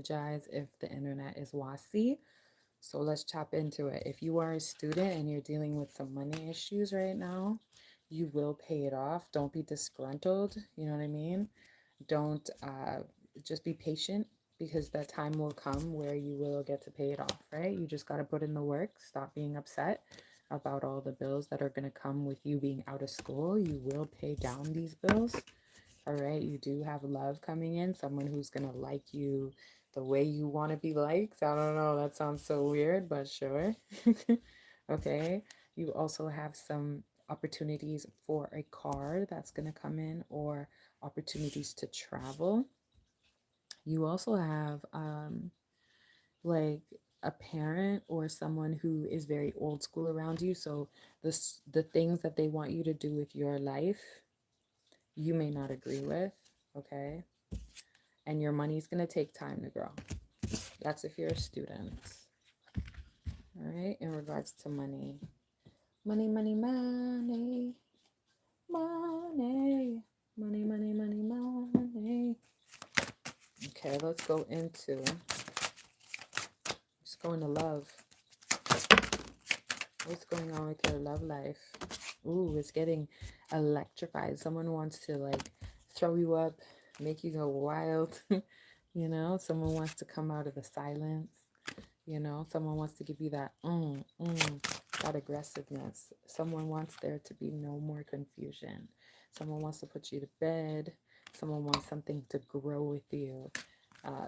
apologize if the internet is wassy. So let's chop into it. If you are a student and you're dealing with some money issues right now, you will pay it off. Don't be disgruntled. You know what I mean? Don't just be patient, because that time will come where you will get to pay it off, right? You just got to put in the work. Stop being upset about all the bills that are going to come with you being out of school. You will pay down these bills. All right, you do have love coming in, someone who's going to like you the way you want to be liked. I don't know, that sounds so weird, but sure. Okay, you also have some opportunities for a car that's going to come in, or opportunities to travel. You also have like a parent or someone who is very old school around you. So the things that they want you to do with your life, you may not agree with, okay? And your money's going to take time to grow. That's if you're a student. All right, in regards to money. Money, money, money. Money. Money, money, money, money. Okay, let's go into love. What's going on with your love life? Ooh, it's getting electrified. Someone wants to like throw you up, make you go wild. Someone wants to come out of the silence. Someone wants to give you that that aggressiveness. Someone wants there to be no more confusion. Someone wants to put you to bed. Someone wants something to grow with you.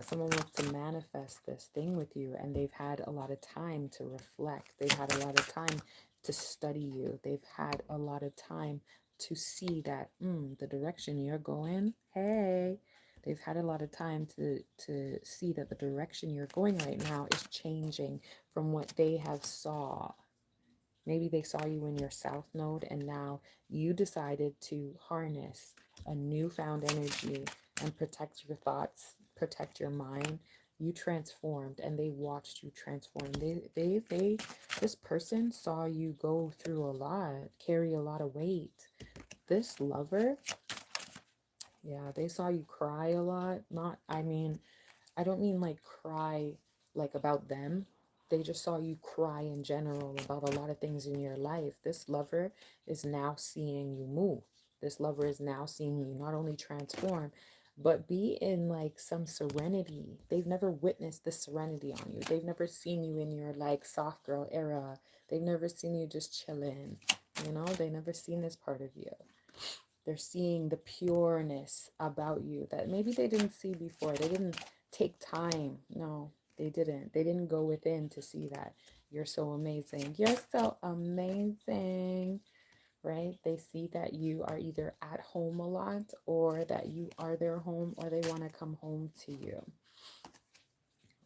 Someone wants to manifest this thing with you, and they've had a lot of time to reflect. They've had a lot of time to study you. They've had a lot of time to see that the direction you're going, hey, they've had a lot of time to see that the direction you're going right now is changing from what they have saw. Maybe they saw you in your south node, and now you decided to harness a newfound energy and protect your thoughts, protect your mind. You transformed, and they watched you transform. This person saw you go through a lot, carry a lot of weight. This lover, yeah, they saw you cry a lot. I don't mean like cry like about them. They just saw you cry in general about a lot of things in your life. This lover is now seeing you move. This lover is now seeing you not only transform, but be in like some serenity. They've never witnessed this serenity on you. They've never seen you in your like soft girl era. They've never seen you just chilling. They never seen this part of you. They're seeing the pureness about you that maybe they didn't see before. They didn't take time. No, they didn't. They didn't go within to see that. You're so amazing. You're so amazing, right? They see that you are either at home a lot, or that you are their home, or they want to come home to you.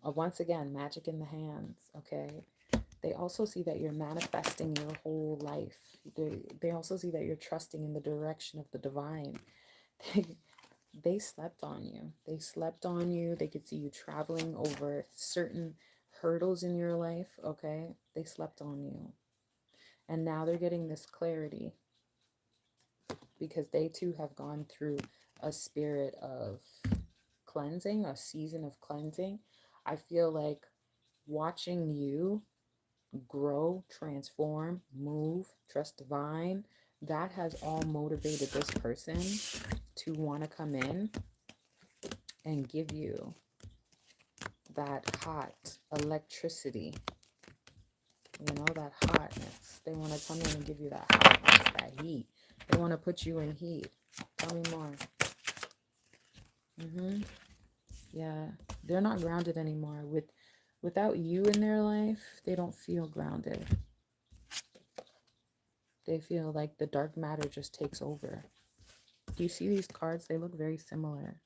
Once again, magic in the hands, okay? They also see that you're manifesting your whole life. They also see that you're trusting in the direction of the divine. They slept on you. They slept on you. They could see you traveling over certain hurdles in your life, okay? They slept on you. And now they're getting this clarity, because they too have gone through a spirit of cleansing, a season of cleansing. I feel like watching you grow, transform, move, trust divine, that has all motivated this person to want to come in and give you that hot electricity, that hotness. They want to come in and give you that hotness, that heat. They want to put you in heat. Tell me more. Yeah, they're not grounded anymore. Without you in their life, they don't feel grounded. They feel like the dark matter just takes over. Do you see these cards? They look very similar.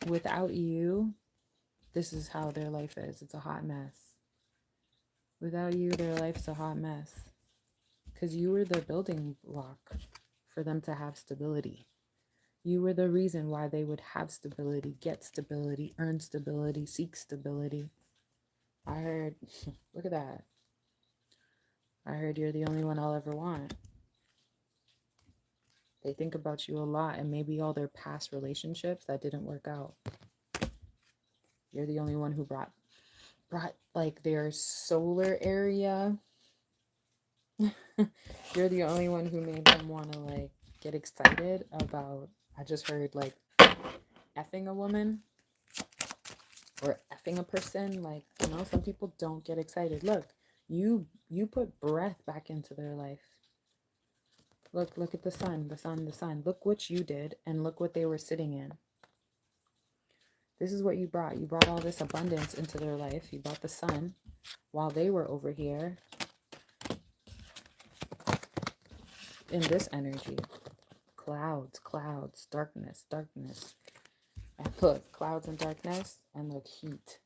Without you, this is how their life is. It's a hot mess. Without you, their life's a hot mess. Because you were the building block for them to have stability. You were the reason why they would have stability, get stability, earn stability, seek stability. I heard, look at that. I heard you're the only one I'll ever want. They think about you a lot, and maybe all their past relationships that didn't work out. You're the only one who brought like their solar area. You're the only one who made them want to like get excited about, I just heard like effing a woman or effing a person. Like, you know, some people don't get excited. Look, you put breath back into their life. Look at the sun, the sun, the sun. Look what you did and look what they were sitting in. This is what you brought. You brought all this abundance into their life. You brought the sun while they were over here in this energy. Clouds, clouds, darkness, darkness. And look, clouds and darkness, and look, heat.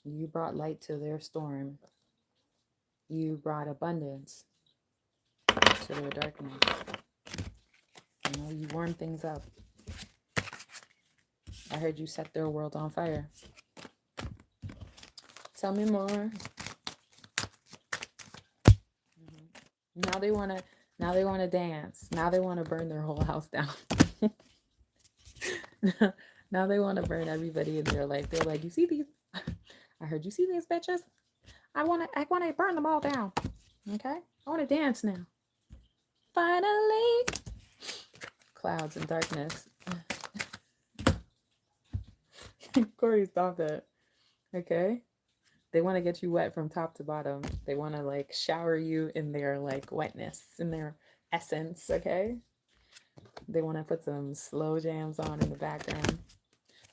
You brought light to their storm. You brought abundance to their darkness. You know, you warmed things up. I heard you set their world on fire. Tell me more. Now they wanna dance. Now they wanna burn their whole house down. Now they wanna burn everybody in their life. They're like, you see these? I heard you see these bitches. I wanna burn them all down. Okay, I wanna dance now. Finally, clouds and darkness. Corey, stop it. Okay. They want to get you wet from top to bottom. They want to like shower you in their like wetness, in their essence, okay? They want to put some slow jams on in the background.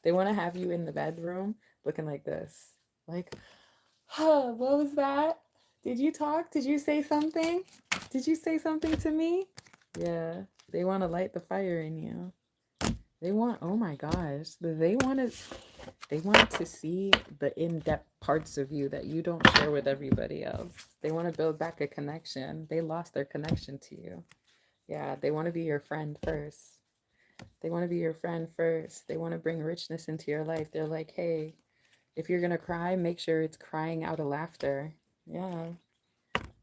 They want to have you in the bedroom looking like this. Like, huh, what was that? Did you talk? Did you say something? Did you say something to me? Yeah, they want to light the fire in you. They want, oh my gosh, they want to see the in-depth parts of you that you don't share with everybody else. They want to build back a connection. They lost their connection to you. Yeah, they want to be your friend first. They want to be your friend first. They want to bring richness into your life. They're like, hey, if you're going to cry, make sure it's crying out of laughter. Yeah.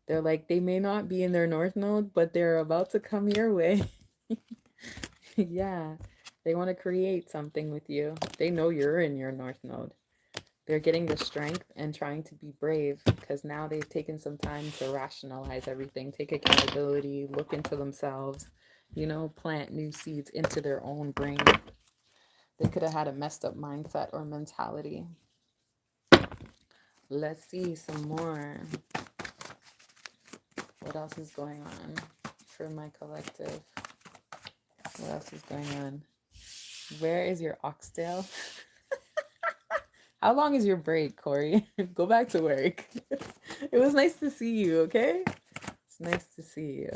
They're like, they may not be in their north node, but they're about to come your way. Yeah. They want to create something with you. They know you're in your north node. They're getting the strength and trying to be brave because now they've taken some time to rationalize everything, take accountability, look into themselves, you know, plant new seeds into their own brain. They could have had a messed up mindset or mentality. Let's see some more. What else is going on for my collective? What else is going on? Where is your oxtail? How long is your break, Corey? Go back to work. It was nice to see you, okay? It's nice to see you.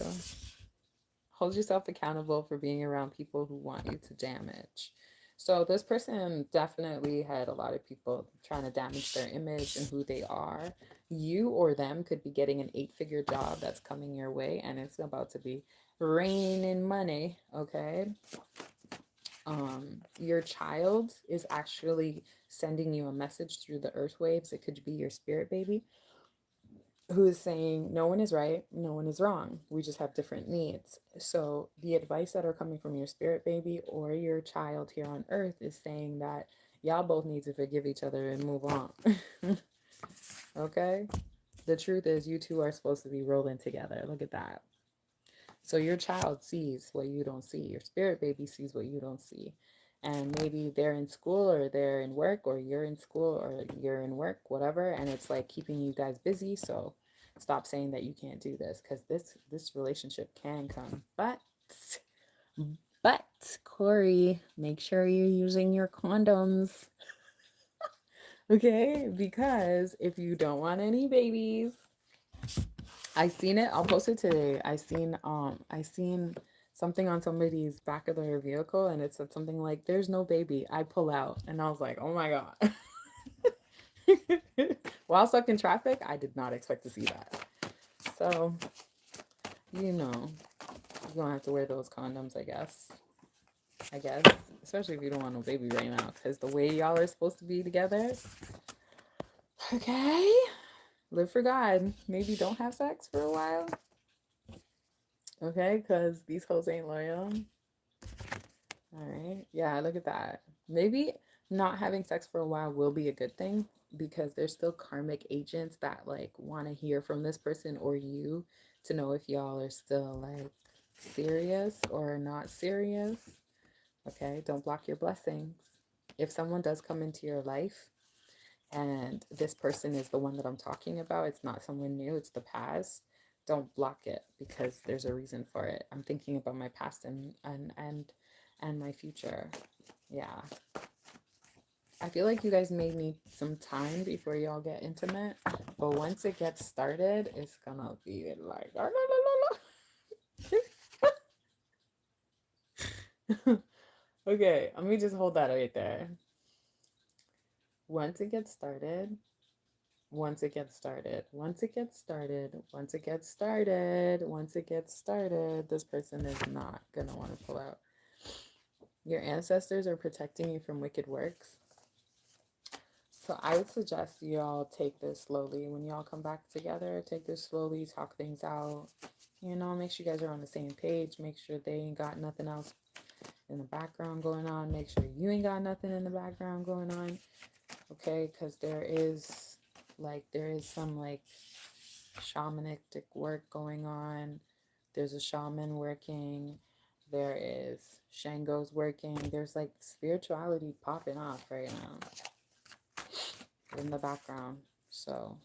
Hold yourself accountable for being around people who want you to damage. So this person definitely had a lot of people trying to damage their image and who they are. You or them could be getting an 8-figure job that's coming your way, and it's about to be raining money, okay? Your child is actually sending you a message through the earth waves. It could be your spirit baby who is saying no one is right, no one is wrong. We just have different needs. So the advice that are coming from your spirit baby or your child here on earth is saying that y'all both need to forgive each other and move on. Okay? The truth is you two are supposed to be rolling together. Look at that. So your child sees what you don't see. Your spirit baby sees what you don't see. And maybe they're in school or they're in work or you're in school or you're in work, whatever. And it's like keeping you guys busy. So stop saying that you can't do this because this relationship can come. But Corey, make sure you're using your condoms. Okay? Because if you don't want any babies, I seen it. I'll post it today. I seen something on somebody's back of their vehicle, and it said something like, "There's no baby. I pull out," and I was like, "Oh my god!" While stuck in traffic, I did not expect to see that. So, you know, you're gonna have to wear those condoms, I guess. Especially if you don't want no baby right now, because the way y'all are supposed to be together. Okay. Live for God. Maybe don't have sex for a while. Okay, because these hoes ain't loyal. All right. Yeah, look at that. Maybe Not having sex for a while will be a good thing because there's still karmic agents that like want to hear from this person or you to know if y'all are still like serious or not serious. Okay, don't block your blessings. If someone does come into your life and this person is the one that I'm talking about, it's not someone new, it's the past. Don't block it because there's a reason for it. I'm thinking about my past and my future. Yeah. I feel like you guys may need some time before y'all get intimate, but once it gets started, it's gonna be like okay, let me just hold that right there. Once it gets started, once it gets started, once it gets started, once it gets started, once it gets started, this person is not gonna want to pull out. Your ancestors are protecting you from wicked works. So I would suggest y'all take this slowly. When y'all come back together, take this slowly, talk things out. You know, make sure you guys are on the same page. Make sure they ain't got nothing else in the background going on. Make sure you ain't got nothing in the background going on. Okay, because there is some like shamanistic work going on. There's a shaman working. There is Shango's working. There's like spirituality popping off right now in the background. So,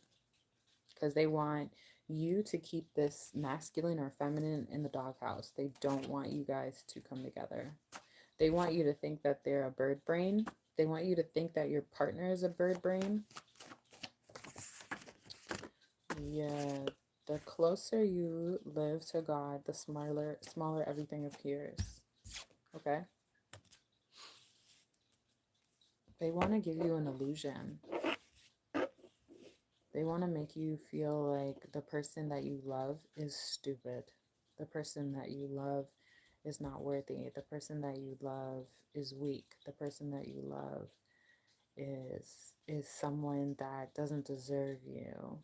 because they want you to keep this masculine or feminine in the doghouse. They don't want you guys to come together. They want you to think that they're a bird brain. They want you to think that your partner is a bird brain. Yeah, the closer you live to God, the smaller everything appears. Okay? They want to give you an illusion. They want to make you feel like the person that you love is stupid. The person that you love is not worthy. The person that you love is weak. The person that you love is someone that doesn't deserve you.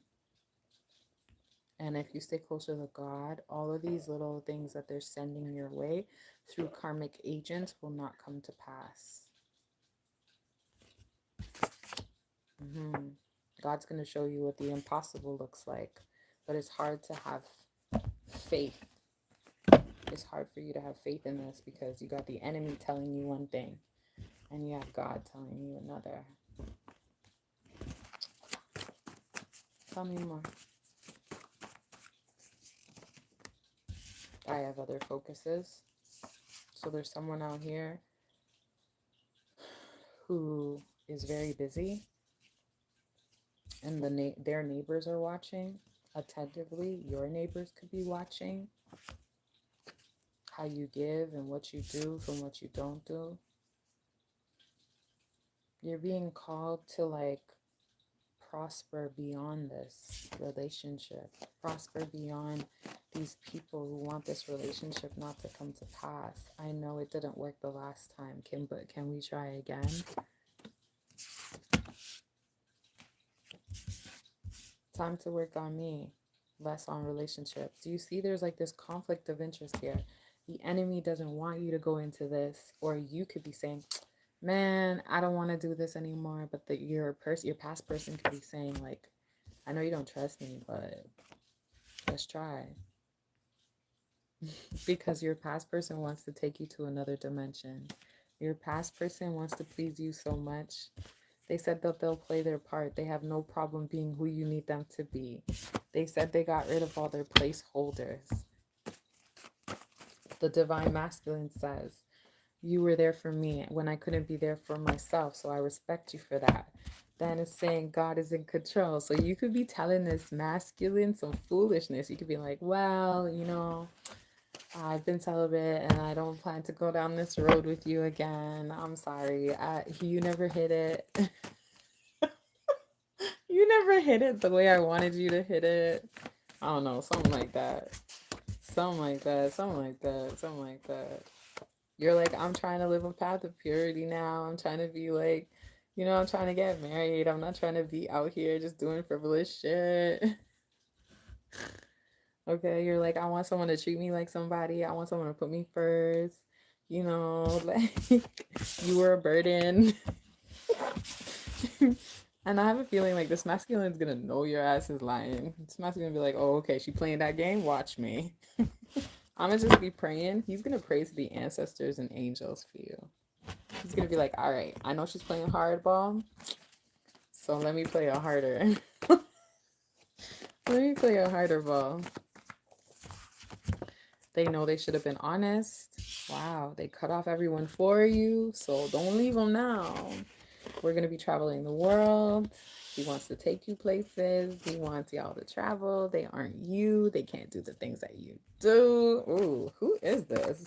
And if you stay closer to God, all of these little things that they're sending your way through karmic agents will not come to pass. God's going to show you what the impossible looks like. But it's hard to have faith. It's hard for you to have faith in this because you got the enemy telling you one thing and you have God telling you another. Tell me more. I have other focuses. So there's someone out here who is very busy and their neighbors are watching attentively. Your neighbors could be watching how you give and what you do from what you don't do. You're being called to like prosper beyond this relationship, prosper beyond these people who want this relationship not to come to pass. I know it didn't work the last time, but can we try again? Time to work on me, less on relationships. Do you see there's like this conflict of interest here? The enemy doesn't want you to go into this, or you could be saying, man, I don't want to do this anymore. But your past person could be saying like, I know you don't trust me, but let's try. Because your past person wants to take you to another dimension. Your past person wants to please you so much. They said that they'll play their part. They have no problem being who you need them to be. They said they got rid of all their placeholders. The divine masculine says, you were there for me when I couldn't be there for myself, so I respect you for that. Then it's saying God is in control. So you could be telling this masculine some foolishness. You could be like, well, I've been celibate and I don't plan to go down this road with you again. I'm sorry. You never hit it. You never hit it the way I wanted you to hit it. I don't know, something like that. Something like that. Something like that. Something like that. You're like, I'm trying to live a path of purity now. I'm trying to be like, I'm trying to get married. I'm not trying to be out here just doing frivolous shit. Okay, you're like, I want someone to treat me like somebody. I want someone to put me first. Like, you were a burden. And I have a feeling like this masculine's gonna know your ass is lying. This masculine gonna be like, oh, okay, she playing that game? Watch me. I'm gonna just be praying. He's gonna pray to the ancestors and angels for you. He's gonna be like, all right, I know she's playing hardball, so let me play a harder. Let me play a harder ball. They know they should have been honest. Wow, they cut off everyone for you, so don't leave them now. We're going to be traveling the world. He wants to take you places. He wants y'all to travel. They aren't you. They can't do the things that you do. Ooh, who is this?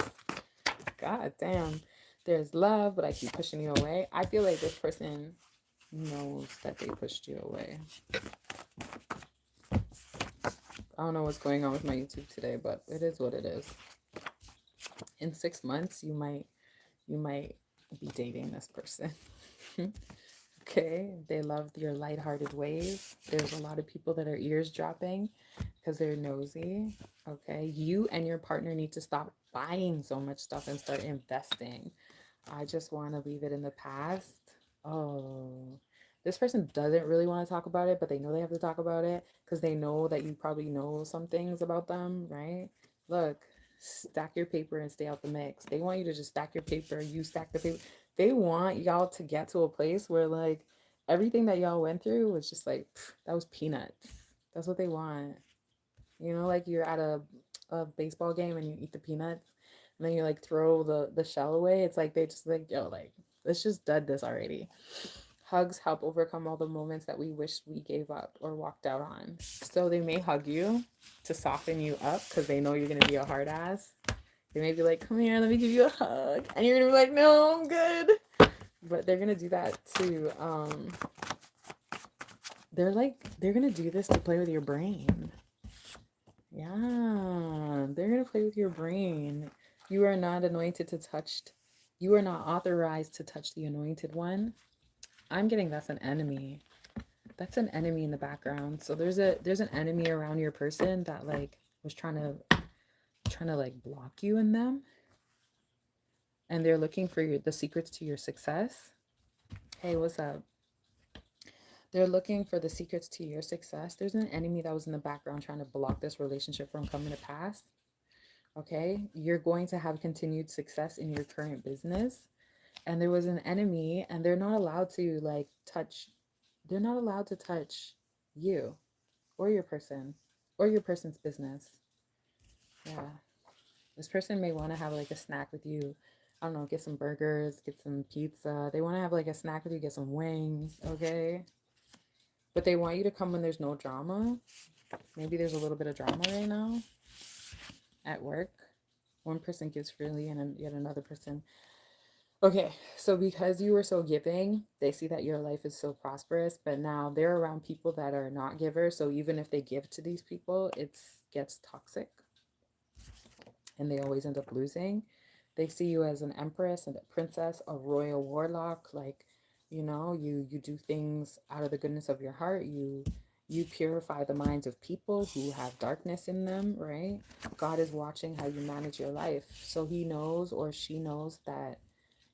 God damn. There's love, but I keep pushing you away. I feel like this person knows that they pushed you away. I don't know what's going on with my YouTube today, but it is what it is. In 6 months, you might be dating this person. Okay, they love your lighthearted ways. There's a lot of people that are ears dropping because they're nosy. Okay, you and your partner need to stop buying so much stuff and start investing. I just want to leave it in the past. Oh, this person doesn't really want to talk about it, but they know they have to talk about it because they know that you probably know some things about them, right? Look, stack your paper and stay out the mix. They want you to just stack your paper, you stack the paper. They want y'all to get to a place where like everything that y'all went through was just like that was peanuts. That's what they want. You know, like you're at a baseball game and you eat the peanuts and then you like throw the shell away. It's like they just like, yo, like let's just dud this already. Hugs help overcome all the moments that we wish we gave up or walked out on. So they may hug you to soften you up because they know you're gonna be a hard ass. They may be like, come here, let me give you a hug. And you're gonna be like, no, I'm good. But they're gonna do that to they're gonna do this to play with your brain. Yeah, they're gonna play with your brain. You are not anointed to touch. You are not authorized to touch the anointed one. I'm getting that's an enemy. That's an enemy in the background. So there's an enemy around your person that like was trying to like block you in them, and they're looking for the secrets to your success. Hey, what's up? They're looking for the secrets to your success. There's an enemy that was in the background trying to block this relationship from coming to pass. Okay, you're going to have continued success in your current business, and there was an enemy and they're not allowed to like touch, they're not allowed to touch you or your person or your person's business. Yeah, this person may want to have like a snack with you. I don't know, get some burgers, get some pizza. They want to have like a snack with you, get some wings. Okay, but they want you to come when there's no drama. Maybe there's a little bit of drama right now at work. One person gives freely and yet another person. Okay, so because you were so giving, they see that your life is so prosperous, but now they're around people that are not givers. So even if they give to these people, it gets toxic and they always end up losing. They see you as an empress and a princess, a royal warlock, like, you know, you do things out of the goodness of your heart. You purify the minds of people who have darkness in them, right? God is watching how you manage your life. So he knows or she knows that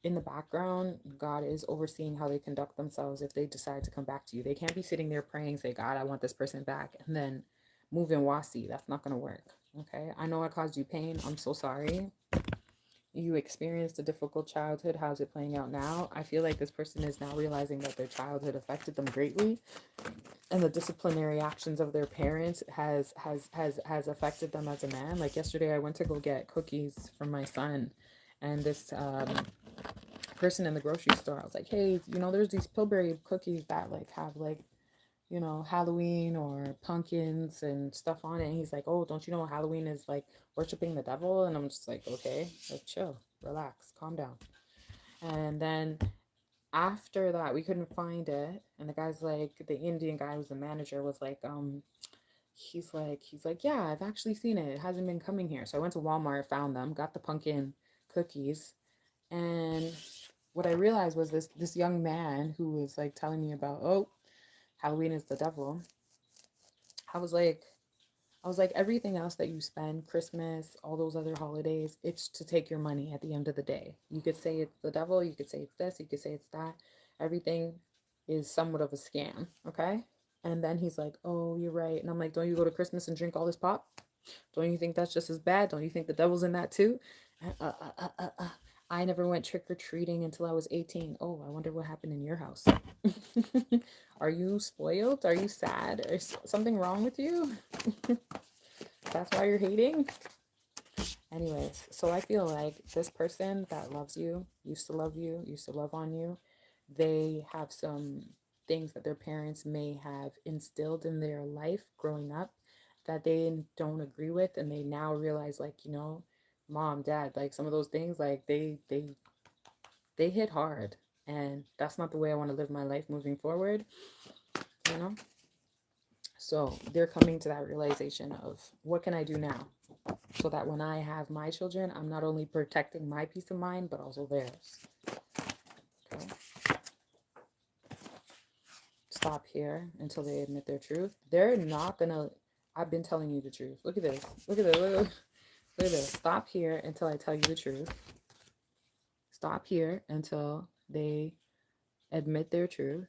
in the background, God is overseeing how they conduct themselves if they decide to come back to you. They can't be sitting there praying, say, God, I want this person back, and then moving wasi. That's not going to work. Okay. I know I caused you pain. I'm so sorry. You experienced a difficult childhood. How's it playing out now? I feel like this person is now realizing that their childhood affected them greatly, and the disciplinary actions of their parents has affected them as a man. Like yesterday, I went to go get cookies from my son, and this person in the grocery store, I was like, hey, you know, there's these Pillsbury cookies that like have like, you know, Halloween or pumpkins and stuff on it. And he's like, oh, don't you know Halloween is like worshiping the devil? And I'm just like, okay, like chill, relax, calm down. And then after that, we couldn't find it. And the guy's like, the Indian guy who's the manager was like, he's like, yeah, I've actually seen it. It hasn't been coming here. So I went to Walmart, found them, got the pumpkin cookies, and what I realized was this young man who was like telling me about, oh, Halloween is the devil. I was like, everything else that you spend, Christmas, all those other holidays, it's to take your money at the end of the day. You could say it's the devil, you could say it's this, you could say it's that. Everything is somewhat of a scam, okay? And then he's like, oh, you're right. And I'm like, don't you go to Christmas and drink all this pop? Don't you think that's just as bad? Don't you think the devil's in that too? Uh, uh, uh, uh, uh. I never went trick or treating until I was 18. Oh, I wonder what happened in your house. Are you spoiled? Are you sad? Is something wrong with you? That's why you're hating? Anyways, so I feel like this person that loves you, used to love you, used to love on you, they have some things that their parents may have instilled in their life growing up that they don't agree with, and they now realize, like, mom, dad, like some of those things, like they hit hard, and that's not the way I want to live my life moving forward, you know. So they're coming to that realization of, what can I do now so that when I have my children, I'm not only protecting my peace of mind but also theirs. Okay. Stop here until they admit their truth. They're not gonna. I've been telling you the truth. Look at this. Look at this. Look at this. Stop here until I tell you the truth. Stop here until they admit their truth.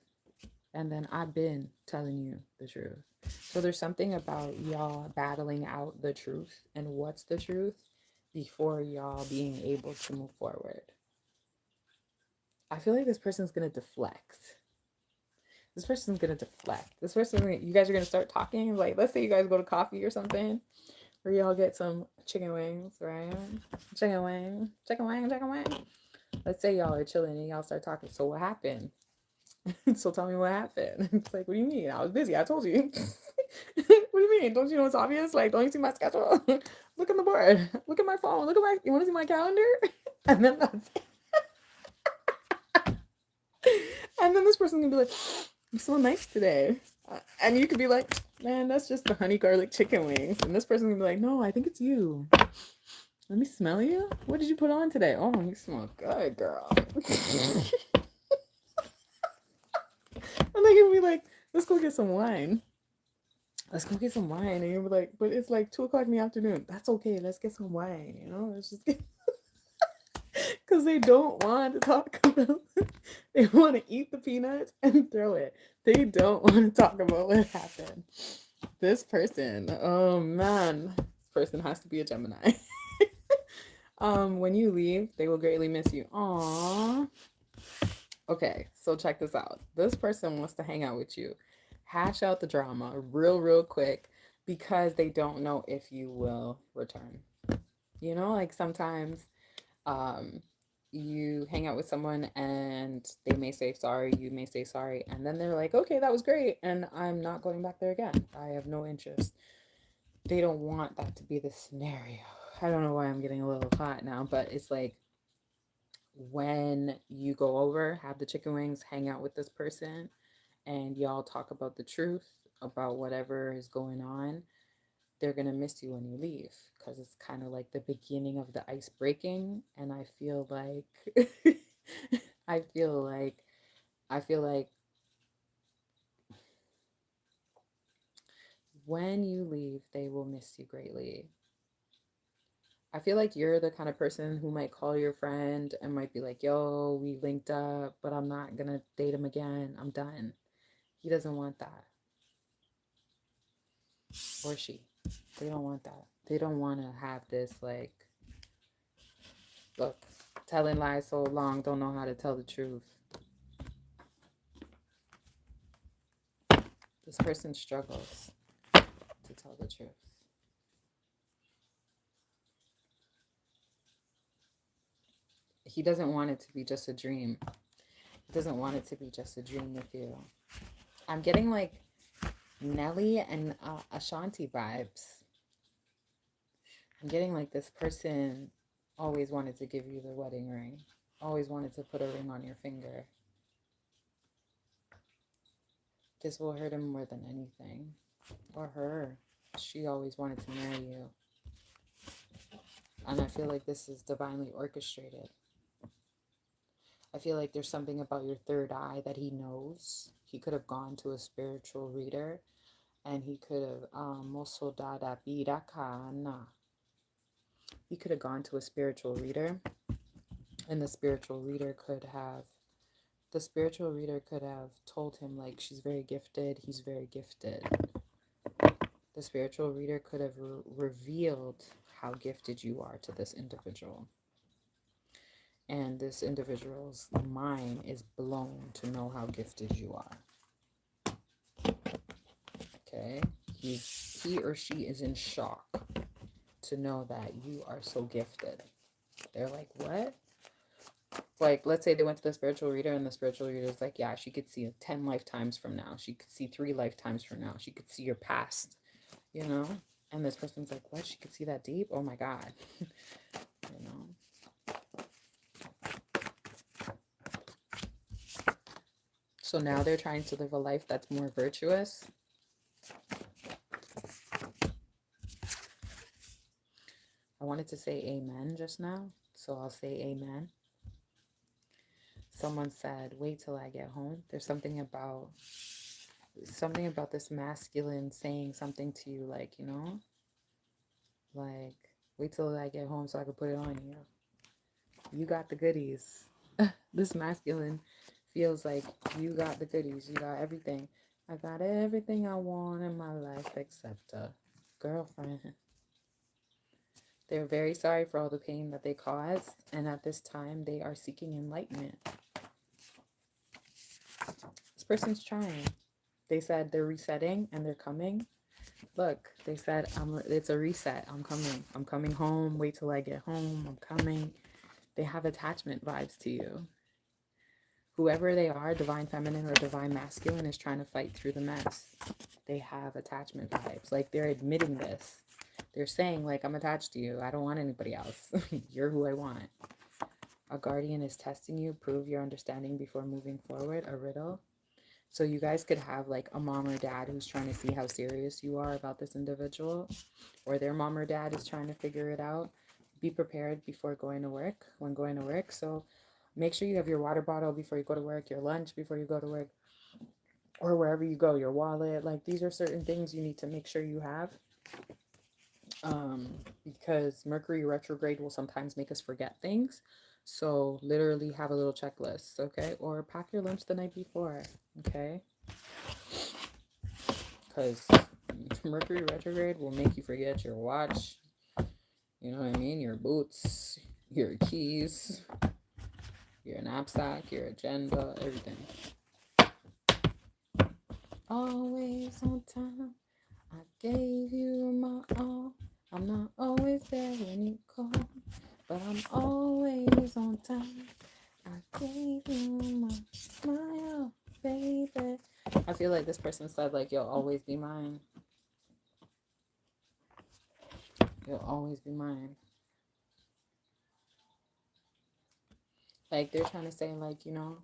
And then I've been telling you the truth. So there's something about y'all battling out the truth and what's the truth before y'all being able to move forward. I feel like this person's gonna deflect. This person's gonna deflect. This person, you guys are gonna start talking. Like, let's say you guys go to coffee or something, or y'all get some chicken wings, right? Chicken wing, chicken wing, chicken wing. Let's say y'all are chilling and y'all start talking. So what happened? So tell me what happened. It's like, what do you mean? I was busy. I told you. What do you mean? Don't you know it's obvious? Like, don't you see my schedule? Look at the board. Look at my phone. Look at my. You want to see my calendar? And then that's. And then this person can be like, "You smell nice today," and you could be like, "Man, that's just the honey garlic chicken wings." And this person can be like, "No, I think it's you. Let me smell you. What did you put on today? Oh, you smell good, girl." And they can be like, "Let's go get some wine. Let's go get some wine." And you'll be like, "But it's like 2 o'clock in the afternoon." That's okay. Let's get some wine. Let's just get. Because they don't want to talk about. They want to eat the peanuts and throw it. They don't want to talk about what happened. This person, oh man, this person has to be a Gemini. When you leave, they will greatly miss you. Aww. Okay, so check this out. This person wants to hang out with you. Hash out the drama real quick because they don't know if you will return. Like sometimes you hang out with someone and they may say sorry, you may say sorry, and then they're like, okay, that was great, and I'm not going back there again. I have no interest. They don't want that to be the scenario. I don't know why I'm getting a little hot now, but it's like, when you go over, have the chicken wings, hang out with this person, and y'all talk about the truth about whatever is going on, they're going to miss you when you leave because it's kind of like the beginning of the ice breaking. And I feel like, I feel like, I feel like when you leave, they will miss you greatly. I feel like you're the kind of person who might call your friend and might be like, yo, we linked up, but I'm not going to date him again. I'm done. He doesn't want that. Or she. They don't want that. They don't want to have this, like, look, telling lies so long, don't know how to tell the truth. This person struggles to tell the truth. He doesn't want it to be just a dream. He doesn't want it to be just a dream with you. I'm getting like Nelly and Ashanti vibes. I'm getting like this person always wanted to give you the wedding ring. Always wanted to put a ring on your finger. This will hurt him more than anything. Or her. She always wanted to marry you. And I feel like this is divinely orchestrated. I feel like there's something about your third eye that he knows. He could have gone to a spiritual reader and he could have he could have gone to a spiritual reader, and the spiritual reader could have The spiritual reader could have told him, like, she's very gifted, he's very gifted. The spiritual reader could have revealed how gifted you are to this individual. And this individual's mind is blown to know how gifted you are. Okay? He or she is in shock to know that you are so gifted. They're like, what? Like, let's say they went to the spiritual reader and the spiritual reader is like, yeah, she could see 10 lifetimes from now. She could see 3 lifetimes from now. She could see your past, you know? And this person's like, what? She could see that deep? Oh my God. You know? So now they're trying to live a life that's more virtuous. I wanted to say amen just now, so I'll say amen. Someone said, wait till I get home. There's something about this masculine saying something to you, like, you know, like, wait till I get home so I can put it on you. You got the goodies. This masculine feels like you got the goodies. You got everything. I got everything I want in my life except a girlfriend. They're very sorry for all the pain that they caused, and at this time they are seeking enlightenment. This person's trying. They said they're resetting and they're coming. Look, they said it's a reset. I'm coming. I'm coming home. Wait till I get home. I'm coming. They have attachment vibes to you. Whoever they are, divine feminine or divine masculine, is trying to fight through the mess. They have attachment vibes. Like, they're admitting this. They're saying, like, I'm attached to you. I don't want anybody else. You're who I want. A guardian is testing you. Prove your understanding before moving forward. A riddle. So you guys could have, like, a mom or dad who's trying to see how serious you are about this individual. Or their mom or dad is trying to figure it out. Be prepared before going to work, when going to work. So make sure you have your water bottle before you go to work, your lunch before you go to work, or wherever you go, your wallet. Like, these are certain things you need to make sure you have. Because Mercury retrograde will sometimes make us forget things. So literally have a little checklist, okay? Or pack your lunch the night before, okay? Because Mercury retrograde will make you forget your watch, you know what I mean? Your boots, your keys, your knapsack, your agenda, everything. Always on time. I gave you my all. I'm not always there when you call, but I'm always on time. I gave you my smile, baby. I feel like this person said, like, you'll always be mine. You'll always be mine. Like, they're trying to say, like, you know,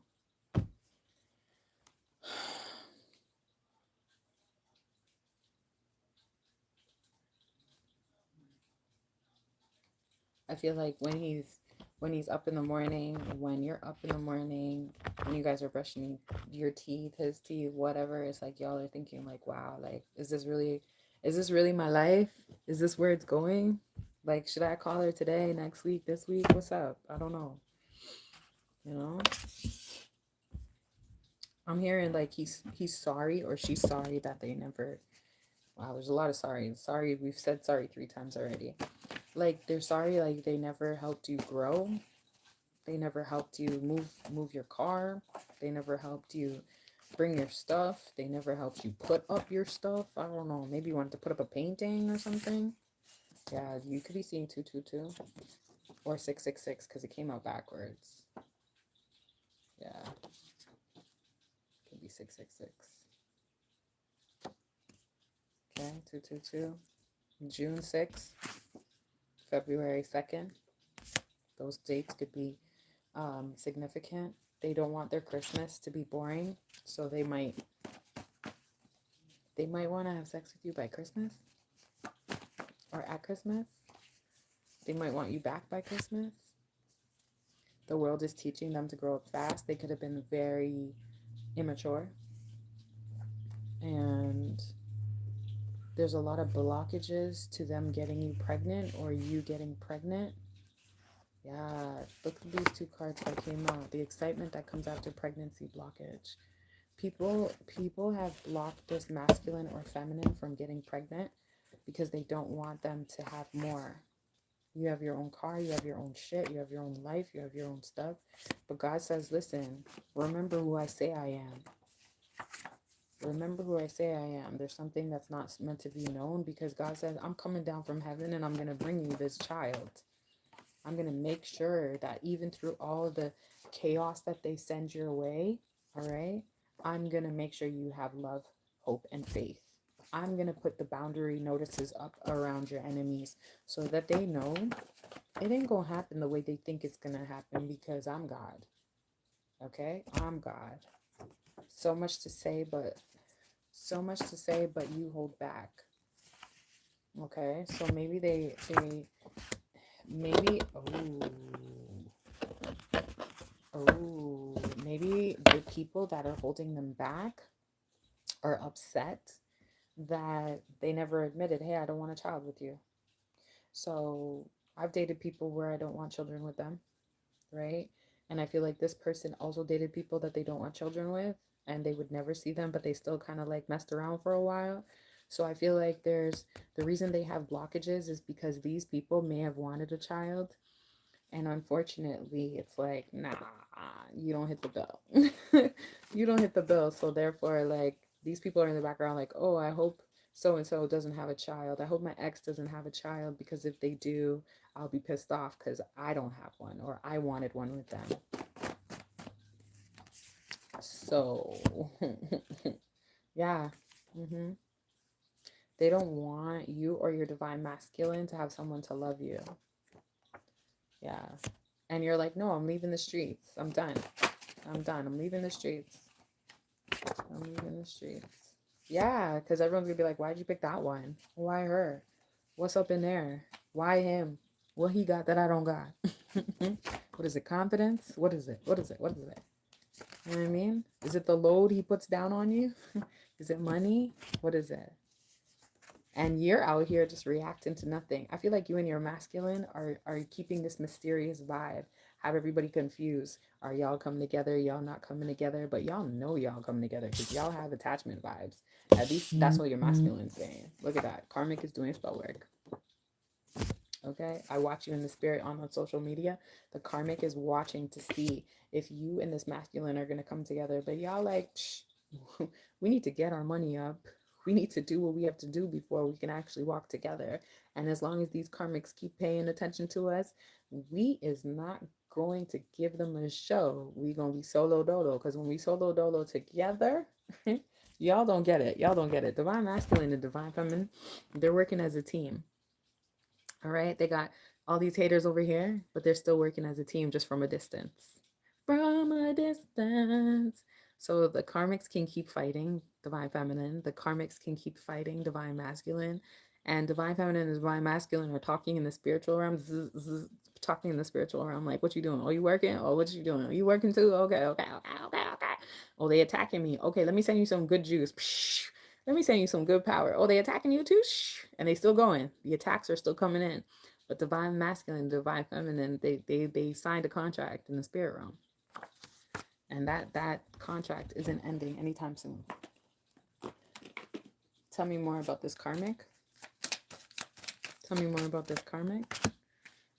I feel like when he's up in the morning, when you're up in the morning, when you guys are brushing your teeth, his teeth, whatever, it's like y'all are thinking, like, wow, like, is this really my life? Is this where it's going? Like, should I call her today, next week, this week? What's up? I don't know. You know? I'm hearing, like, he's sorry, or she's sorry that they never. Wow, there's a lot of sorry. Sorry, we've said sorry 3 times already. Like, they're sorry, like, they never helped you grow. They never helped you move your car. They never helped you bring your stuff. They never helped you put up your stuff. I don't know. Maybe you wanted to put up a painting or something. Yeah, you could be seeing 222 or 666 because it came out backwards. Yeah, could be 666. Okay, 222. June 6th, February 2nd. Those dates could be significant. They don't want their Christmas to be boring, so they might want to have sex with you by Christmas or at Christmas. They might want you back by Christmas. The world is teaching them to grow up fast. They could have been very immature, and there's a lot of blockages to them getting you pregnant or you getting pregnant. Yeah, look at these two cards that came out. The excitement that comes after pregnancy blockage. People have blocked this masculine or feminine from getting pregnant because they don't want them to have more. You have your own car, you have your own shit, you have your own life, you have your own stuff. But God says, listen, remember who I say I am. Remember who I say I am. There's something that's not meant to be known because God says, I'm coming down from heaven and I'm going to bring you this child. I'm going to make sure that even through all of the chaos that they send your way, all right, I'm going to make sure you have love, hope, and faith. I'm going to put the boundary notices up around your enemies so that they know it ain't going to happen the way they think it's going to happen because I'm God. Okay? I'm God. So much to say, but you hold back. Okay? So maybe maybe, maybe the people that are holding them back are upset that they never admitted, hey, I don't want a child with you. So I've dated people where I don't want children with them, right? And I feel like this person also dated people that they don't want children with and they would never see them, but they still kind of like messed around for a while. So I feel like there's the reason they have blockages is because these people may have wanted a child. And unfortunately, it's like, nah, you don't hit the bill. You don't hit the bill. So therefore, like, these people are in the background, like, oh, I hope so and so doesn't have a child. I hope my ex doesn't have a child because if they do, I'll be pissed off because I don't have one or I wanted one with them. So, yeah. They don't want you or your divine masculine to have someone to love you. Yeah. And you're like, no, I'm leaving the streets. I'm done. I'm leaving the streets. I'm leaving the streets. Yeah, because everyone's going to be like, why'd you pick that one? Why her? What's up in there? Why him? What he got that I don't got? What is it? Confidence? What is it? What is it? What is it? You know what I mean? Is it the load he puts down on you? Is it money? What is it? And you're out here just reacting to nothing. I feel like you and your masculine are keeping this mysterious vibe, have everybody confused. Are y'all coming together? Y'all not coming together? But y'all know y'all coming together because y'all have attachment vibes. At least that's what your masculine's saying. Look at that. Karmic is doing spell work. Okay, I watch you in the spirit on social media. The karmic is watching to see if you and this masculine are going to come together. But y'all like, we need to get our money up. We need to do what we have to do before we can actually walk together. And as long as these karmics keep paying attention to us, we is not going to give them a show. We gonna be solo dolo. Because when we solo dolo together, y'all don't get it. Y'all don't get it. Divine masculine and divine feminine, they're working as a team. All right, they got all these haters over here, but they're still working as a team just from a distance. From a distance. So the karmics can keep fighting divine feminine. The karmics can keep fighting divine masculine. And divine feminine and divine masculine are talking in the spiritual realm. Talking in the spiritual realm. Like, what you doing? Oh, you working? Oh, what you doing? Are you working too? Okay, okay, okay, okay, okay. Oh, they attacking me. Okay, let me send you some good juice. Psh, let me send you some good power. Oh, they attacking you too? Shh. And they still going. The attacks are still coming in. But divine masculine, divine feminine, they signed a contract in the spirit realm. And that contract isn't ending anytime soon. Tell me more about this karmic. Tell me more about this karmic.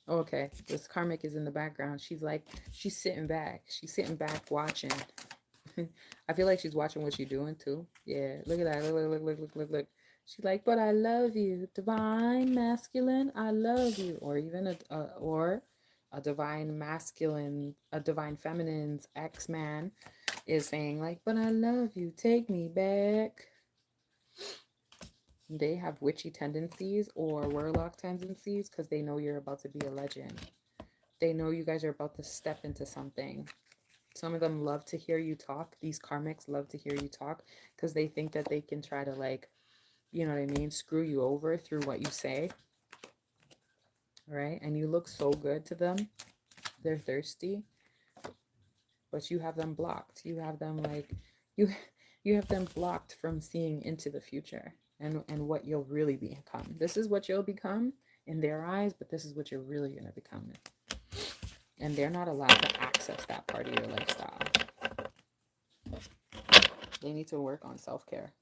Oh, okay, this karmic is in the background. She's like, she's sitting back. She's sitting back watching. I feel like she's watching what you're doing too. Yeah, look at that. Look. She's like, but I love you, divine masculine. I love you, or even a divine masculine, a divine feminine's ex-man is saying like, but I love you. Take me back. They have witchy tendencies or warlock tendencies because they know you're about to be a legend. They know you guys are about to step into something. Some of them love to hear you talk. These karmics love to hear you talk because they think that they can try to, like, you know what I mean, screw you over through what you say. Right? And you look so good to them. They're thirsty. But you have them blocked. You have them like you have them blocked from seeing into the future and what you'll really become. This is what you'll become in their eyes, but this is what you're really gonna become. And they're not allowed to access that part of your lifestyle. They need to work on self-care.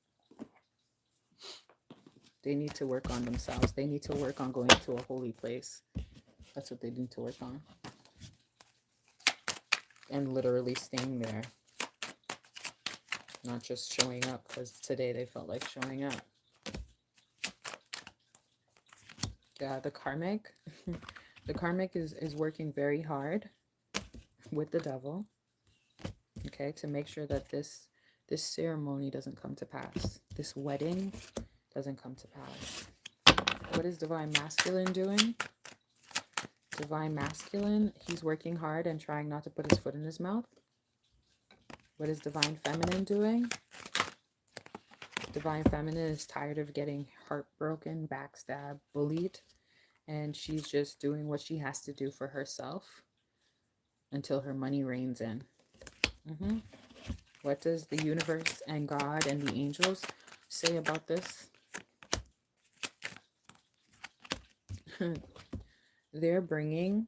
They need to work on themselves. They need to work on going to a holy place. That's what they need to work on. And literally staying there. Not just showing up because today they felt like showing up. Yeah, the karmic. The karmic is working very hard with the devil. Okay, to make sure that this ceremony doesn't come to pass. This wedding doesn't come to pass. What is Divine Masculine doing? Divine Masculine, he's working hard and trying not to put his foot in his mouth. What is Divine Feminine doing? Divine Feminine is tired of getting heartbroken, backstabbed, bullied, and she's just doing what she has to do for herself until her money rains in. What does the universe and God and the angels say about this? They're bringing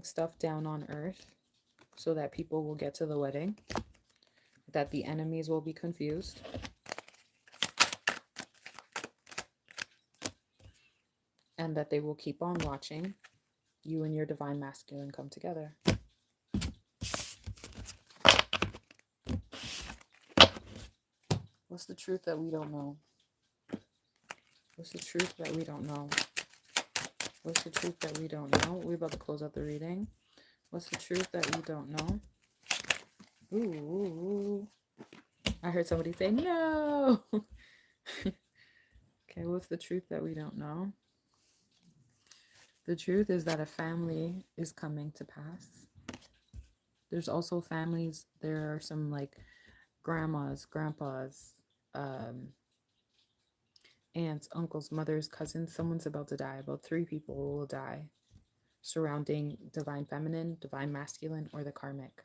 stuff down on earth so that people will get to the wedding, that the enemies will be confused, and that they will keep on watching you and your Divine Masculine come together. What's the truth that we don't know? What's the truth that we don't know? What's the truth that we don't know? We're about to close out the reading. What's the truth that we don't know? Ooh. I heard somebody say no. Okay, what's the truth that we don't know? The truth is that a family is coming to pass. There's also families, there are some like grandmas, grandpas, aunts, uncles, mothers, cousins. Someone's about to die. About 3 people will die surrounding Divine Feminine, Divine Masculine, or the karmic.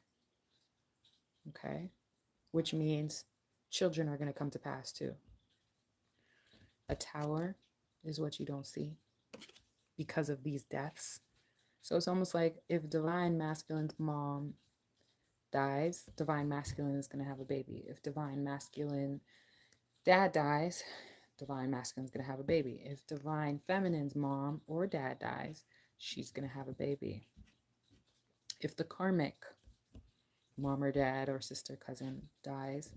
Okay? Which means children are going to come to pass too. A tower is what you don't see because of these deaths. So it's almost like if Divine Masculine's mom dies, Divine Masculine is going to have a baby. If Divine Masculine dad dies, Divine Masculine is going to have a baby. If Divine Feminine's mom or dad dies, she's going to have a baby. If the karmic mom or dad or sister, cousin dies,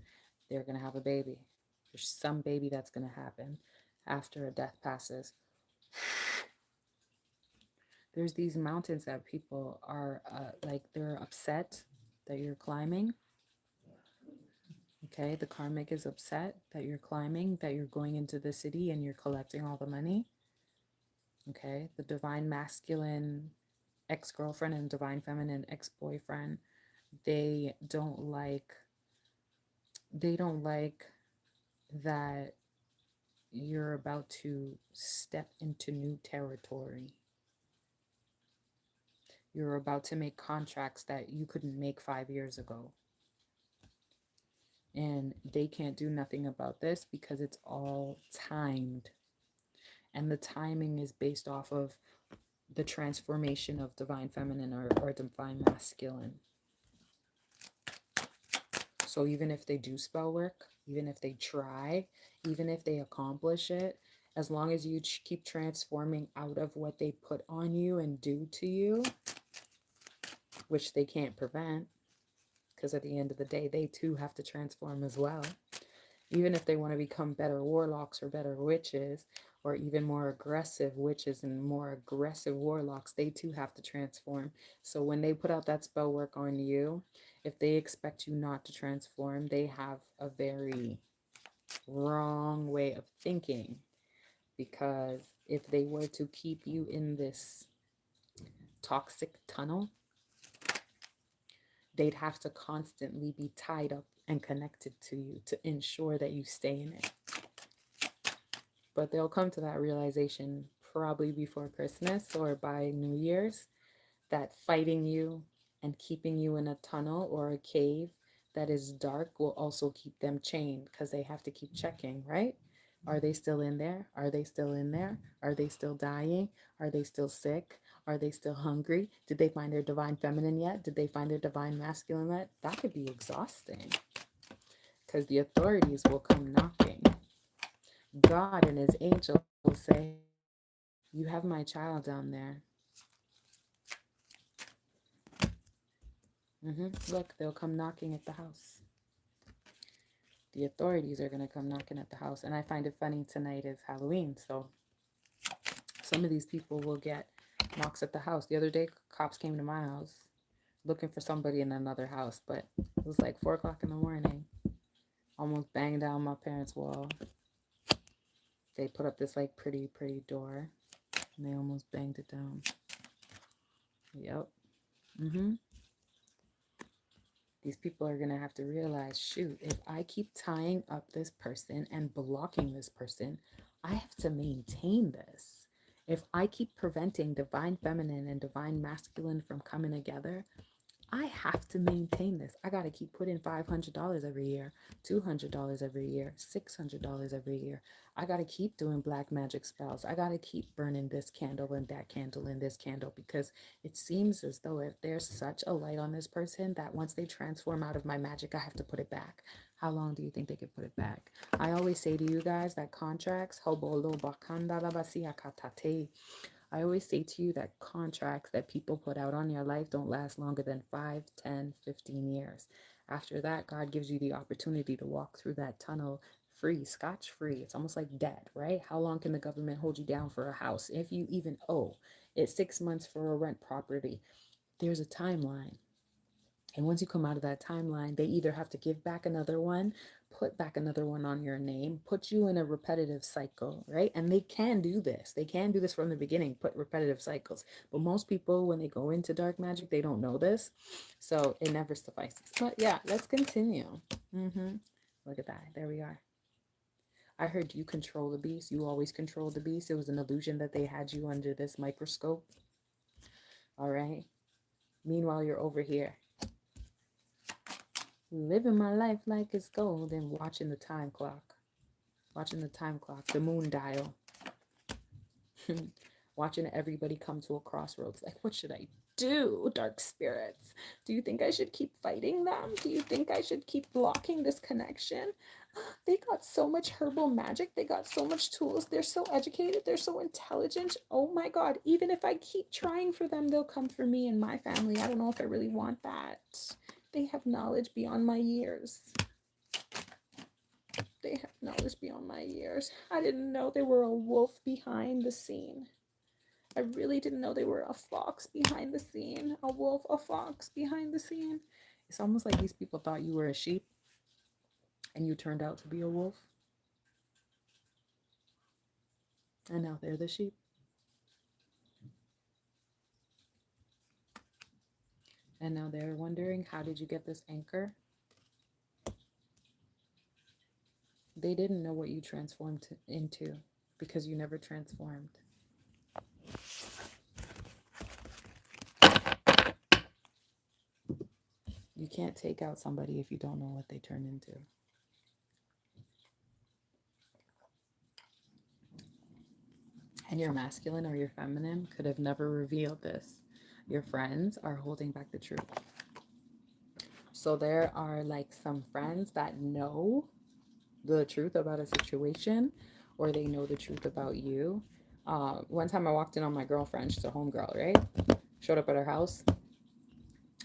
they're going to have a baby. There's some baby that's going to happen after a death passes. There's these mountains that people are like they're upset that you're climbing. Okay, the karmic is upset that you're climbing, that you're going into the city and you're collecting all the money. Okay, the Divine Masculine ex-girlfriend and Divine Feminine ex-boyfriend, they don't like that you're about to step into new territory. You're about to make contracts that you couldn't make 5 years ago. And they can't do nothing about this because it's all timed. And the timing is based off of the transformation of Divine Feminine or Divine Masculine. So even if they do spell work, even if they try, even if they accomplish it, as long as you keep transforming out of what they put on you and do to you, which they can't prevent, because at the end of the day, they too have to transform as well. Even if they want to become better warlocks or better witches, or even more aggressive witches and more aggressive warlocks, they too have to transform. So when they put out that spell work on you, if they expect you not to transform, they have a very wrong way of thinking. Because if they were to keep you in this toxic tunnel, they'd have to constantly be tied up and connected to you to ensure that you stay in it. But they'll come to that realization probably before Christmas or by New Year's, that fighting you and keeping you in a tunnel or a cave that is dark will also keep them chained, because they have to keep checking, right? Are they still in there? Are they still in there? Are they still dying? Are they still sick? Are they still hungry? Did they find their divine feminine yet? Did they find their divine masculine yet? That could be exhausting because the authorities will come knocking. God and his angels will say, you have my child down there. Look, they'll come knocking at the house. The authorities are going to come knocking at the house. And I find it funny, tonight is Halloween. So some of these people will get knocks at the house. The other day, cops came to my house looking for somebody in another house. But it was like 4 o'clock in the morning. Almost banged down my parents' wall. They put up this like pretty door. And they almost banged it down. Yep. These people are going to have to realize, shoot, if I keep tying up this person and blocking this person, I have to maintain this. If I keep preventing divine feminine and divine masculine from coming together, I have to maintain this. I got to keep putting $500 every year, $200 every year, $600 every year. I got to keep doing black magic spells. I got to keep burning this candle and that candle and this candle, because it seems as though if there's such a light on this person that once they transform out of my magic, I have to put it back. How long do you think they could put it back? I always say to you guys that contracts, I always say to you that contracts that people put out on your life don't last longer than 5, 10, 15 years. After that, God gives you the opportunity to walk through that tunnel free, scotch free. It's almost like debt, right? How long can the government hold you down for a house if you even owe? It's 6 months for a rent property. There's a timeline. And once you come out of that timeline, they either have to give back another one, put back another one on your name, put you in a repetitive cycle, right? And they can do this. They can do this from the beginning, put repetitive cycles. But most people, when they go into dark magic, they don't know this. So it never suffices. But yeah, let's continue. Look at that. There we are. I heard you control the beast. You always control the beast. It was an illusion that they had you under this microscope. All right. Meanwhile, you're over here living my life like it's gold and watching the time clock, the moon dial, watching everybody come to a crossroads. Like, what should I do, dark spirits? Do you think I should keep fighting them? Do you think I should keep blocking this connection? They got so much herbal magic. They got so much tools. They're so educated. They're so intelligent. Oh my God. Even if I keep trying for them, they'll come for me and my family. I don't know if I really want that. They have knowledge beyond my years. They have knowledge beyond my years. I didn't know they were a wolf behind the scene. I really didn't know they were a fox behind the scene. A wolf, a fox behind the scene. It's almost like these people thought you were a sheep and you turned out to be a wolf. And now they're the sheep. And now they're wondering, how did you get this anchor? They didn't know what you transformed into because you never transformed. You can't take out somebody if you don't know what they turn into. And your masculine or your feminine could have never revealed this. Your friends are holding back the truth. So there are like some friends that know the truth about a situation, or they know the truth about you. One time I walked in on my girlfriend. She's a homegirl, right? Showed up at her house.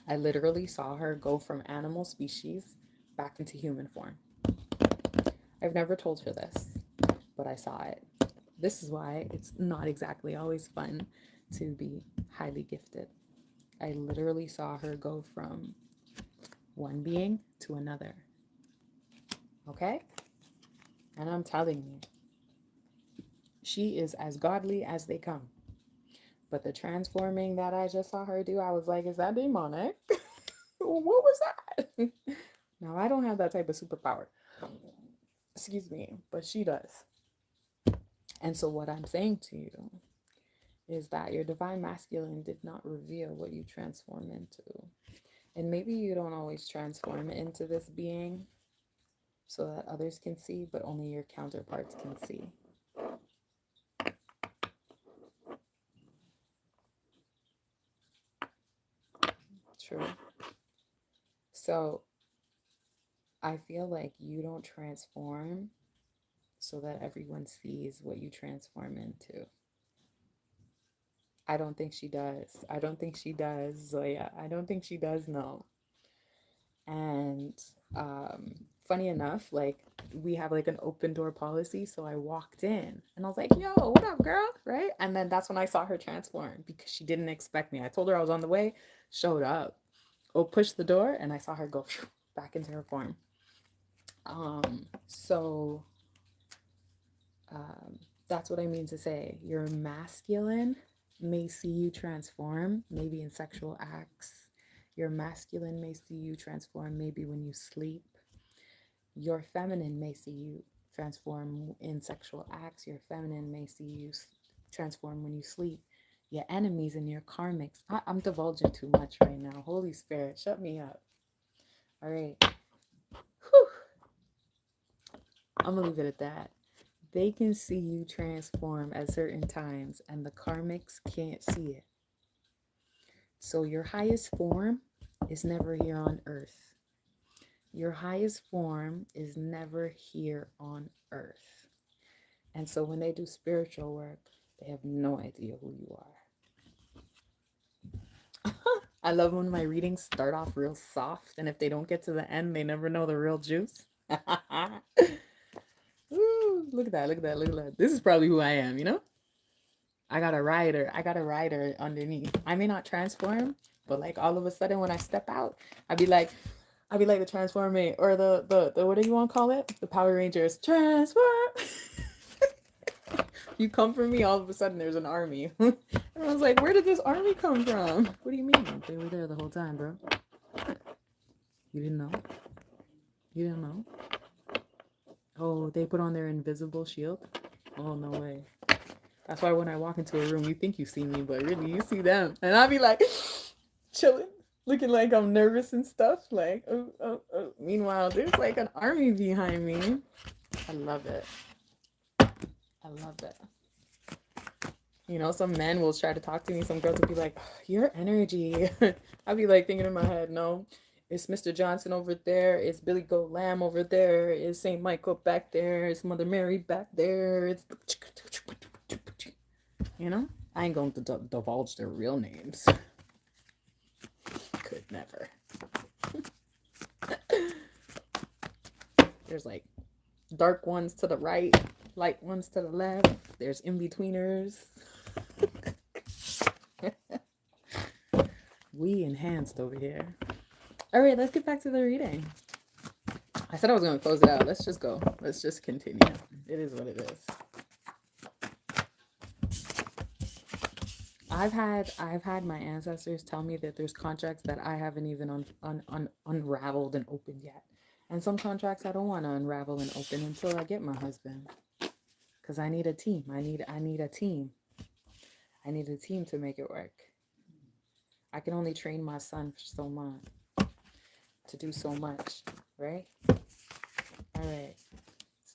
I literally saw her go from animal species back into human form. I've never told her this, but I saw it. This is why it's not exactly always fun to be highly gifted. I literally saw her go from one being to another. Okay? And I'm telling you, she is as godly as they come. But the transforming that I just saw her do, I was like, is that demonic? What was that? Now, I don't have that type of superpower. Excuse me, but she does. And so what I'm saying to you is that your divine masculine did not reveal what you transform into. And maybe you don't always transform into this being so that others can see, but only your counterparts can see. So I feel like you don't transform so that everyone sees what you transform into. I don't think she does. I don't think she does. So yeah, I don't think she does know. And funny enough, like we have like an open door policy. So I walked in and I was like, yo, what up, girl? Right. And then that's when I saw her transform because she didn't expect me. I told her I was on the way, showed up, pushed the door, and I saw her go back into her form. So um, that's what I mean to say. Your masculine may see you transform, maybe in sexual acts. Your masculine may see you transform, maybe when you sleep. Your feminine may see you transform in sexual acts. Your feminine may see you transform when you sleep. Your enemies and your karmics. I'm divulging too much right now. Holy Spirit, shut me up. All right. Whew. I'm going to leave it at that. They can see you transform at certain times, and the karmics can't see it. So your highest form is never here on earth. Your highest form is never here on earth. And so when they do spiritual work, they have no idea who you are. I love when my readings start off real soft, and if they don't get to the end, they never know the real juice. Ooh, look at that, look at that, look at that. This is probably who I am, you know? I got a rider underneath. I may not transform, but like all of a sudden when I step out, I'd be like the transformate or the what do you want to call it? The Power Rangers. Transform. You come for me, all of a sudden there's an army. And I was like, where did this army come from? What do you mean? They were there the whole time, bro. You didn't know? You didn't know? Oh, they put on their invisible shield? Oh, no way. That's why when I walk into a room, you think you see me, but really you see them. And I'll be like, chilling, looking like I'm nervous and stuff. Like, oh, oh, oh. Meanwhile, there's like an army behind me. I love it. I love it. You know, some men will try to talk to me. Some girls will be like, oh, your energy. I'll be like thinking in my head, no, it's Mr. Johnson over there. It's Billy Goat Lamb over there. It's St. Michael back there. It's Mother Mary back there. It's, you know, I ain't going to divulge their real names. Could never. There's like dark ones to the right, light ones to the left. There's in-betweeners. We enhanced over here. All right, let's get back to the reading. I said I was going to close it out. Let's just go. Let's just continue. It is what it is. I've had my ancestors tell me that there's contracts that I haven't even unraveled and opened yet. And some contracts I don't want to unravel and open until I get my husband. Because I need a team. I need a team. I need a team to make it work. I can only train my son for so much. To do so much. Right? All right.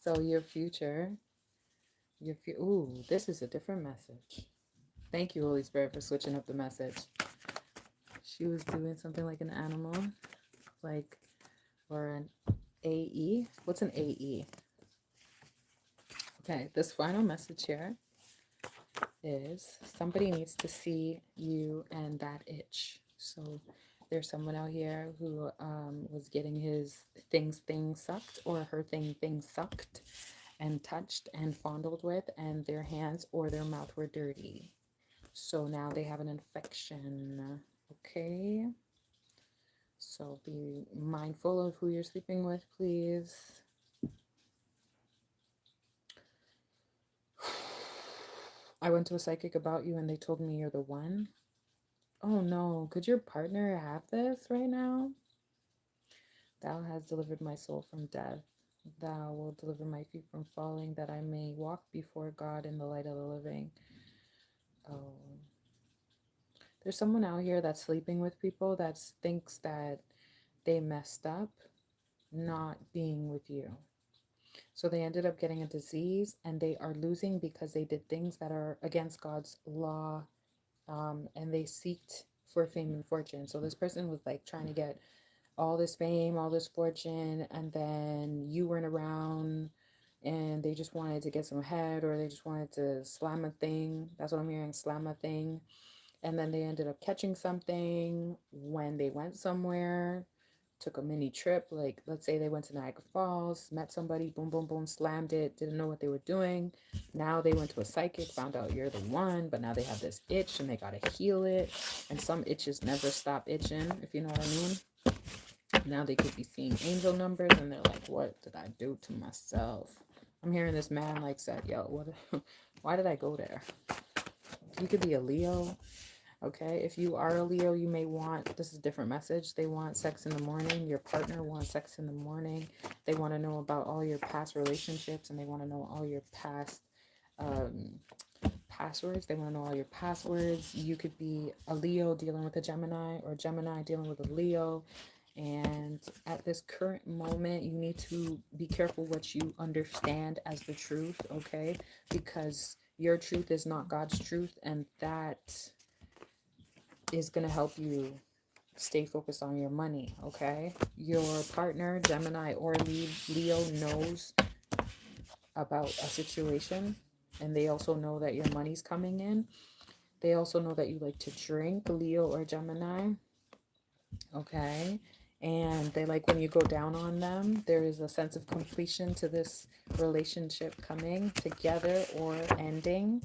So your future. Ooh, this is a different message. Thank you, Holy Spirit, for switching up the message. She was doing something like an animal. Like, or an AE. What's an AE? Okay, this final message here is somebody needs to see you and that itch. So there's someone out here who was getting his thing sucked or her thing sucked and touched and fondled with, and their hands or their mouth were dirty. So now they have an infection. Okay. So be mindful of who you're sleeping with, please. I went to a psychic about you and they told me you're the one. Oh no, could your partner have this right now? Thou hast delivered my soul from death. Thou will deliver my feet from falling, that I may walk before God in the light of the living. Oh. There's someone out here that's sleeping with people that thinks that they messed up not being with you. So they ended up getting a disease and they are losing because they did things that are against God's law, and they seeked for fame and fortune. So this person was like trying to get all this fame, all this fortune, and then you weren't around and they just wanted to get some head or they just wanted to slam a thing. That's what I'm hearing, slam a thing. And then they ended up catching something when they went somewhere, took a mini trip. Like, let's say they went to Niagara Falls, met somebody, boom, boom, boom, slammed it, didn't know what they were doing. Now they went to a psychic, found out you're the one, but now they have this itch and they got to heal it. And some itches never stop itching, if you know what I mean. Now they could be seeing angel numbers and they're like, what did I do to myself? I'm hearing this man like said, yo, what? Why did I go there? You could be a Leo. Okay, if you are a Leo, you may want, this is a different message. They want sex in the morning. Your partner wants sex in the morning. They want to know about all your past relationships and they want to know all your past passwords. They want to know all your passwords. You could be a Leo dealing with a Gemini or Gemini dealing with a Leo. And at this current moment, you need to be careful what you understand as the truth, okay? Because your truth is not God's truth, and that is going to help you stay focused on your money, okay? Your partner, Gemini or Leo, knows about a situation, and they also know that your money's coming in. They also know that you like to drink, Leo or Gemini, okay? And they like when you go down on them. There is a sense of completion to this relationship coming together or ending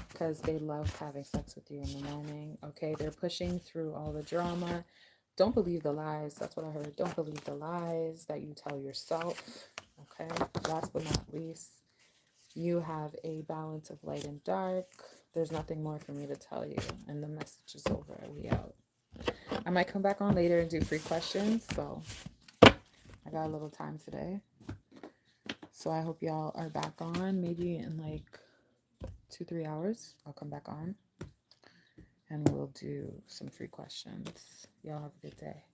because they love having sex with you in the morning, okay? They're pushing through all the drama. Don't believe the lies. That's what I heard. Don't believe the lies that you tell yourself, okay? Last but not least, you have a balance of light and dark. There's nothing more for me to tell you, and the message is over. We out. I might come back on later and do free questions, so I got a little time today. So I hope y'all are back on. Maybe in like 2-3 hours, I'll come back on and we'll do some free questions. Y'all have a good day.